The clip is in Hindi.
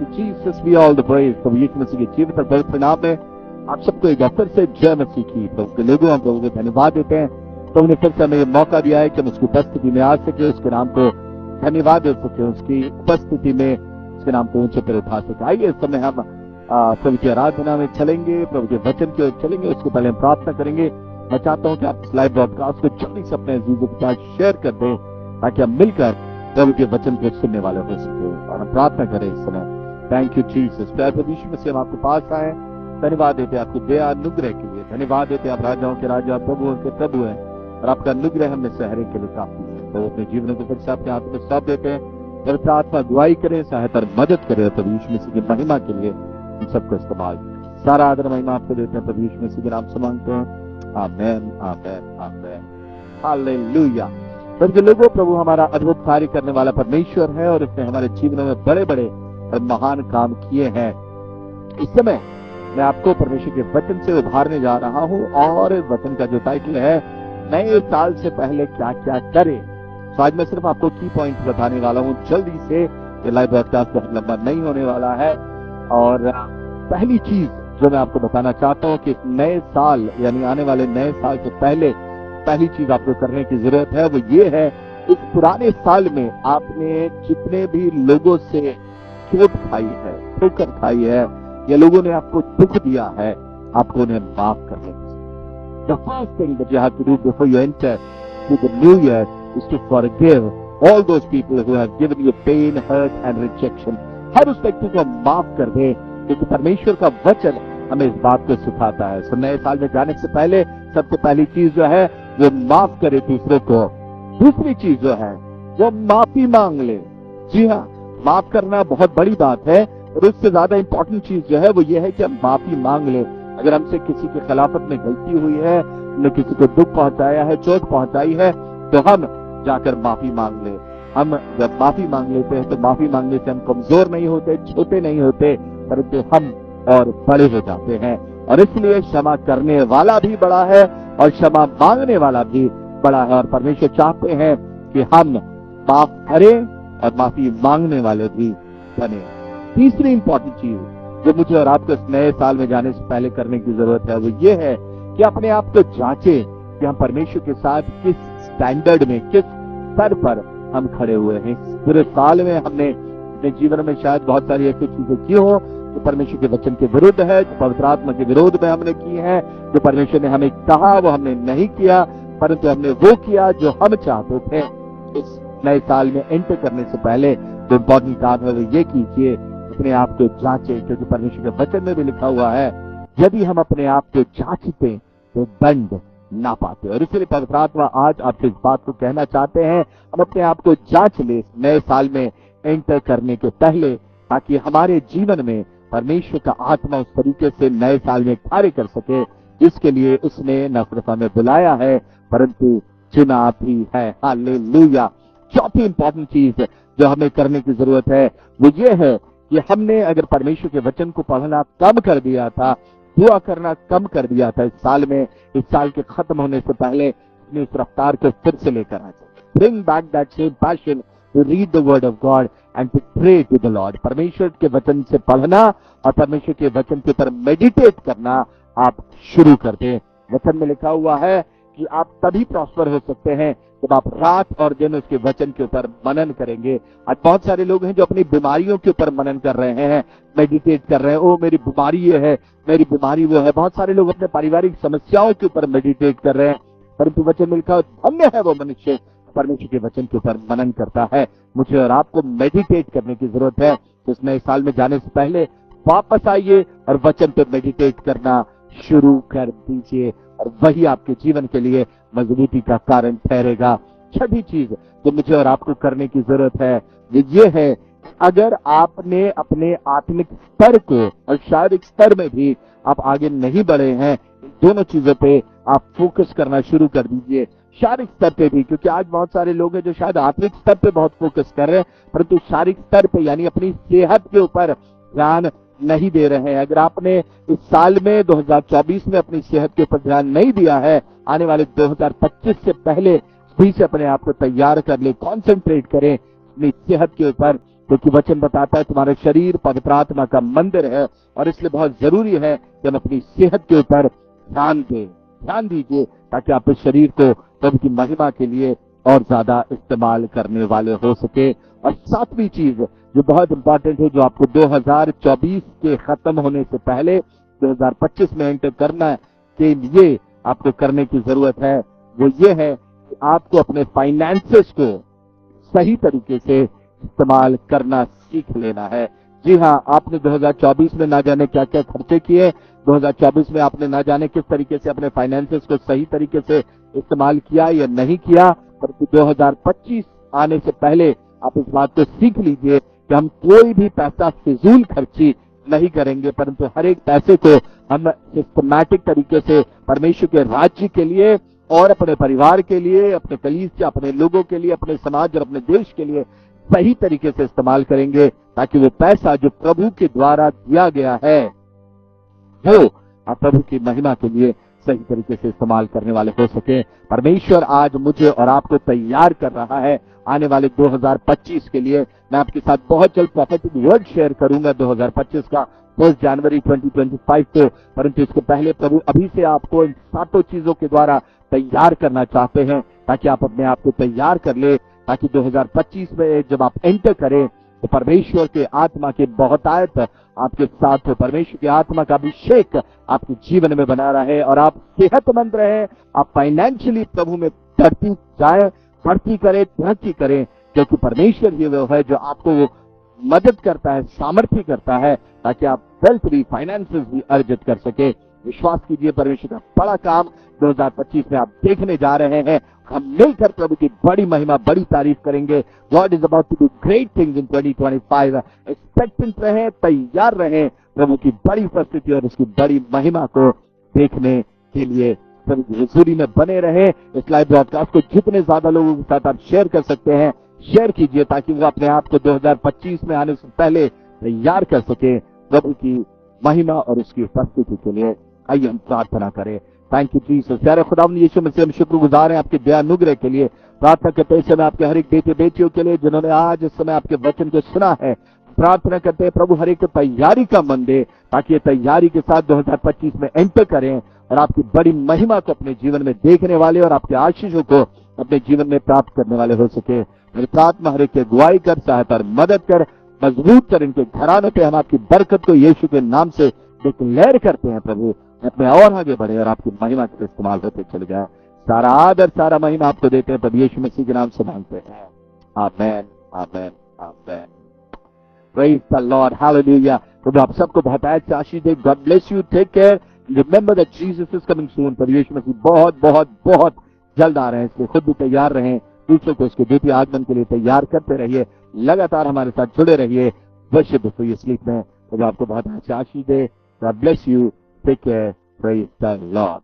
You Jesus, we all the praise. प्रभु यीशु मसीह के जीवित और पवित्र नाम में आप सबको एक बार फिर से जय मसीह की। प्रभु के लोगों हम प्रभु को धन्यवाद देते हैं। प्रभु ने फिर से हमें मौका दिया है कि हम उसकी उपस्थिति में आ सके, उसके नाम को धन्यवाद दे सके, उसकी उपस्थिति में उसके नाम को ऊंचे पर उठा सके। आइए इस समय हम प्रभु की आराधना में चलेंगे, प्रभु के वचन की ओर चलेंगे। उसको पहले हम प्रार्थना करेंगे। मैं चाहता हूं कि आप इस लाइव ब्रॉडकास्ट को जल्दी से अपने अजीजों के साथ शेयर कर दें ताकि हम मिलकर प्रभु के वचन को सुनने वाले हो सके। और हम प्रार्थना करें इस समय। Thank you Jesus. प्यारे प्रभु यीशु मसीह हम आपके पास आए, धन्यवाद देते आपको दया अनुग्रह के लिए। धन्यवाद देते आप राजाओं के राजा, प्रभुओं के प्रभु हैं और आपका अनुग्रह हमें सहरे के लिए काफी है। तो अपने जीवन को फिर से आपके हाथ में सौंप देते हैं। पवित्र आत्मा अगुवाई करें, सहायता और मदद करें। प्रभु यीशु मसीह की महिमा के लिए हम सबको इस्तेमाल करें। सारा आदर महिमा आपको देते हैं। प्रभु यीशु मसीह के नाम से मांगते हैं, आमेन आमेन आमेन। हालेलुया। प्रभु के लोगों, प्रभु हमारा अद्भुत कार्य करने वाला परमेश्वर है और उसने हमारे जीवन में बड़े बड़े और महान काम किए हैं। इस समय मैं आपको परमेश्वर के वचन से उभारने जा रहा हूं और वचन का जो टाइटल है, नए साल से पहले क्या क्या करें। तो आज मैं सिर्फ आपको की पॉइंट बताने वाला हूं जल्दी से। ये लाइव ब्रॉडकास्ट बहुत लंबा नहीं होने वाला है। और पहली चीज जो मैं आपको बताना चाहता हूं कि नए साल यानी आने वाले नए साल से पहले पहली चीज आपको करने की जरूरत है वो ये है, इस पुराने साल में आपने जितने भी लोगों से चोट खाई है, ठोकर खाई है, या लोगों ने आपको दुख दिया है, आपको उन्हें माफ करने की। The first thing that you have to do before you enter to the new year is to forgive all those people who have given you pain, hurt and rejection. हर उस व्यक्ति को माफ कर दे, क्योंकि परमेश्वर का वचन हमें इस बात को सिखाता है। सो नए साल में जाने से पहले सबसे पहली चीज जो है वो माफ करे दूसरे को। दूसरी चीज जो है वो माफी मांग ले। जी हाँ, माफ करना बहुत बड़ी बात है और उससे ज्यादा इंपॉर्टेंट चीज जो है वो ये है कि हम माफी मांग ले। अगर हमसे किसी के खिलाफत में गलती हुई है, हमने किसी को दुख पहुंचाया है, चोट पहुंचाई है, तो हम जाकर माफी मांग ले। हम जब माफी मांग लेते हैं तो माफी मांगने से हम कमजोर नहीं होते, छोटे नहीं होते, परंतु हम और बड़े हो जाते हैं। और इसलिए क्षमा करने वाला भी बड़ा है और क्षमा मांगने वाला भी बड़ा है। और परमेश्वर चाहते हैं कि हम माफ करें और माफी मांगने वाले भी बने। तीसरी इंपॉर्टेंट चीज जो मुझे और आपको इस नए साल में जाने से पहले करने की जरूरत है वो ये है कि अपने आप को जांचे कि हम परमेश्वर के साथ किस स्टैंडर्ड में, किस स्तर पर हम खड़े हुए हैं। पूरे साल में हमने अपने जीवन में शायद बहुत सारी ऐसी चीजें की हो जो परमेश्वर के वचन के विरुद्ध है, जो पवित्र आत्मा के विरोध में हमने की है, जो परमेश्वर ने हमें कहा वो हमने नहीं किया, परंतु हमने वो किया जो हम चाहते थे। इस नए साल में एंटर करने से पहले जो इम्पोर्टेंट काम है वो ये कीजिए, अपने आप को जांचे, क्योंकि परमेश्वर के वचन में भी लिखा हुआ है, यदि हम अपने आप को जांचते तो दंड ना पाते। और इसलिए पवित्र आत्मा आज आपसे इस बात को कहना चाहते हैं, हम अपने आप को जांच ले नए साल में एंटर करने के पहले, ताकि हमारे जीवन में परमेश्वर का आत्मा उस तरीके से नए साल में कार्य कर सके जिसके लिए उसने न सिर्फ हमें बुलाया है परंतु चुना भी है। हालेलुया। चौथी इंपॉर्टेंट चीज जो हमें करने की जरूरत है वो ये है कि हमने अगर परमेश्वर के वचन को पढ़ना कम कर दिया था, दुआ करना कम कर दिया था, इस साल में, इस साल के खत्म होने से पहले अपनी उस रफ्तार को फिर से लेकर आ जाए। Bring back that same passion to read the word of God and to pray to the Lord. परमेश्वर के वचन से पढ़ना और परमेश्वर के वचन के ऊपर मेडिटेट करना आप शुरू कर दें। वचन में लिखा हुआ है कि आप तभी प्रॉस्पर हो सकते हैं जब आप रात और दिन उसके वचन के ऊपर मनन करेंगे। आज बहुत सारे लोग हैं जो अपनी बीमारियों के ऊपर मनन कर रहे हैं, मेडिटेट कर रहे हैं, ओ मेरी बीमारी ये है, मेरी बीमारी वो है। बहुत सारे लोग अपने पारिवारिक समस्याओं के ऊपर मेडिटेट कर रहे हैं, परंतु वचन में लिखा धन्य है वो मनुष्य परमेश्वर के वचन के ऊपर मनन करता है। मुझे और आपको मेडिटेट करने की जरूरत है। तो इस नए साल में जाने से पहले वापस आइए और वचन पे मेडिटेट करना शुरू कर दीजिए और वही आपके जीवन के लिए मजबूती का कारण ठहरेगा। छठी चीज जो मुझे और आपको करने की जरूरत है ये है, अगर आपने अपने आत्मिक स्तर को और शारीरिक स्तर में भी आप आगे नहीं बढ़े हैं, दोनों चीजों पे आप फोकस करना शुरू कर दीजिए। शारीरिक स्तर पे भी, क्योंकि आज बहुत सारे लोग हैं जो शायद आत्मिक स्तर पे बहुत फोकस कर रहे हैं परंतु शारीरिक स्तर पे यानी अपनी सेहत के ऊपर ध्यान नहीं दे रहे हैं। अगर आपने इस साल में 2024 में अपनी सेहत के ऊपर ध्यान नहीं दिया है, आने वाले 2025 से पहले भी से अपने आप को तैयार कर ले, कॉन्सेंट्रेट करें अपनी सेहत के ऊपर क्योंकि वचन बताता है तुम्हारा शरीर पवित्र आत्मा का मंदिर है, और इसलिए बहुत जरूरी है कि हम अपनी सेहत के ऊपर ध्यान दीजिए, ताकि आप इस शरीर को प्रभु की महिमा के लिए और ज्यादा इस्तेमाल करने वाले हो सके। और सातवीं चीज जो बहुत इंपॉर्टेंट है, जो आपको 2024 के खत्म होने से पहले 2025 में एंटर करना के लिए आपको करने की जरूरत है, वो ये है कि आपको अपने फाइनेंसेस को सही तरीके से इस्तेमाल करना सीख लेना है। जी हाँ, आपने 2024 में ना जाने क्या क्या खर्चे किए, 2024 में आपने ना जाने किस तरीके से अपने फाइनेंसेस को सही तरीके से इस्तेमाल किया या नहीं किया, परंतु 2025 आने से पहले आप इस बात को सीख लीजिए कि हम कोई भी पैसा फिजूल खर्ची नहीं करेंगे, परंतु हर एक पैसे को हम सिस्टमैटिक तरीके से परमेश्वर के राज्य के लिए और अपने परिवार के लिए, अपने कलीसिया, अपने लोगों के लिए, अपने समाज और अपने देश के लिए सही तरीके से इस्तेमाल करेंगे, ताकि वो पैसा जो प्रभु के द्वारा दिया गया है वो आप प्रभु की महिमा के लिए सही तरीके से इस्तेमाल करने वाले हो सके। परमेश्वर आज मुझे और आपको तैयार कर रहा है आने वाले 2025 के लिए। मैं आपके साथ बहुत जल्द प्रॉफेटिक वर्ड शेयर करूंगा 2025 का 1 जनवरी 2025 को, परंतु इसके पहले प्रभु अभी से आपको इन 7 चीजों के द्वारा तैयार करना चाहते हैं, ताकि आप अपने आप को तैयार कर ले, ताकि 2025 में जब आप एंटर करें तो परमेश्वर के आत्मा के बहुतायत आपके साथ हो, परमेश्वर की आत्मा का अभिषेक आपके जीवन में बना रहे और आप सेहतमंद रहे, आप फाइनेंशियली प्रभु में बढ़ती जाए, बढ़ती करे, तरक्की करें, क्योंकि परमेश्वर ही वो है जो आपको वो मदद करता है, सामर्थ्य करता है, ताकि आप वेल्थ भी, फाइनेंसेस भी अर्जित कर सके। विश्वास कीजिए, परमेश्वर का बड़ा काम 2025 में आप देखने जा रहे हैं। हम मिलकर प्रभु की बड़ी महिमा, बड़ी तारीफ करेंगे। God is about to do great things in 2025। Expectant रहे, तैयार रहे प्रभु की बड़ी उपस्थिति और उसकी बड़ी महिमा को देखने के लिए। हजूरी में बने रहे। इस लाइव ब्रॉडकास्ट को जितने ज्यादा लोगों के साथ आप शेयर कर सकते हैं, शेयर कीजिए, ताकि वो अपने आप को 2025 में आने से पहले तैयार कर सके प्रभु की महिमा और उसकी उपस्थिति के लिए। आइए हम प्रार्थना करें। Thank you Jesus. प्यारे खुदावंद यीशु मसीह, हम शुक्रगुजार हैं आपके दया अनुग्रह के लिए। प्रार्थना करते हैं समय आपके हर एक बेटे बेटियों के लिए जिन्होंने आज इस समय आपके वचन को सुना है। प्रार्थना करते हैं प्रभु हर एक को तैयारी का मन दे, ताकि ये तैयारी के साथ 2025 में एंटर करें और आपकी बड़ी महिमा को अपने जीवन में देखने वाले और आपके आशीषों को अपने जीवन में प्राप्त करने वाले हो सके। मेरी प्रार्थना हर एक की अगुवाई कर, सहायता और मदद कर, मजबूत कर। इनके घरानों पे हम आपकी बरकत को यीशु के नाम से डिक्लेयर करते हैं। प्रभु अपने और आगे बढ़े और आपकी महिमा के इस्तेमाल होते चले जाए। सारा आदर, सारा महिमा आपको देते हैं, प्रभु यीशु मसीह के नाम से मांगते हैं। आमेन, आमेन, आमेन। Praise the lord, hallelujah. प्रभु आप सबको बहुत आशीष दे। God bless you, take care, remember that Jesus is coming soon. प्रभु यीशु मसीह बहुत बहुत बहुत जल्द आ रहे हैं, इसलिए खुद भी तैयार रहें, दूसरों को इसके द्वितीय आगमन के लिए तैयार करते रहिए। लगातार हमारे साथ जुड़े रहिए वर्शिप बिफोर यू स्लीप में। प्रभु आपको बहुत आशीष दे। God bless you, take care, praise the Lord.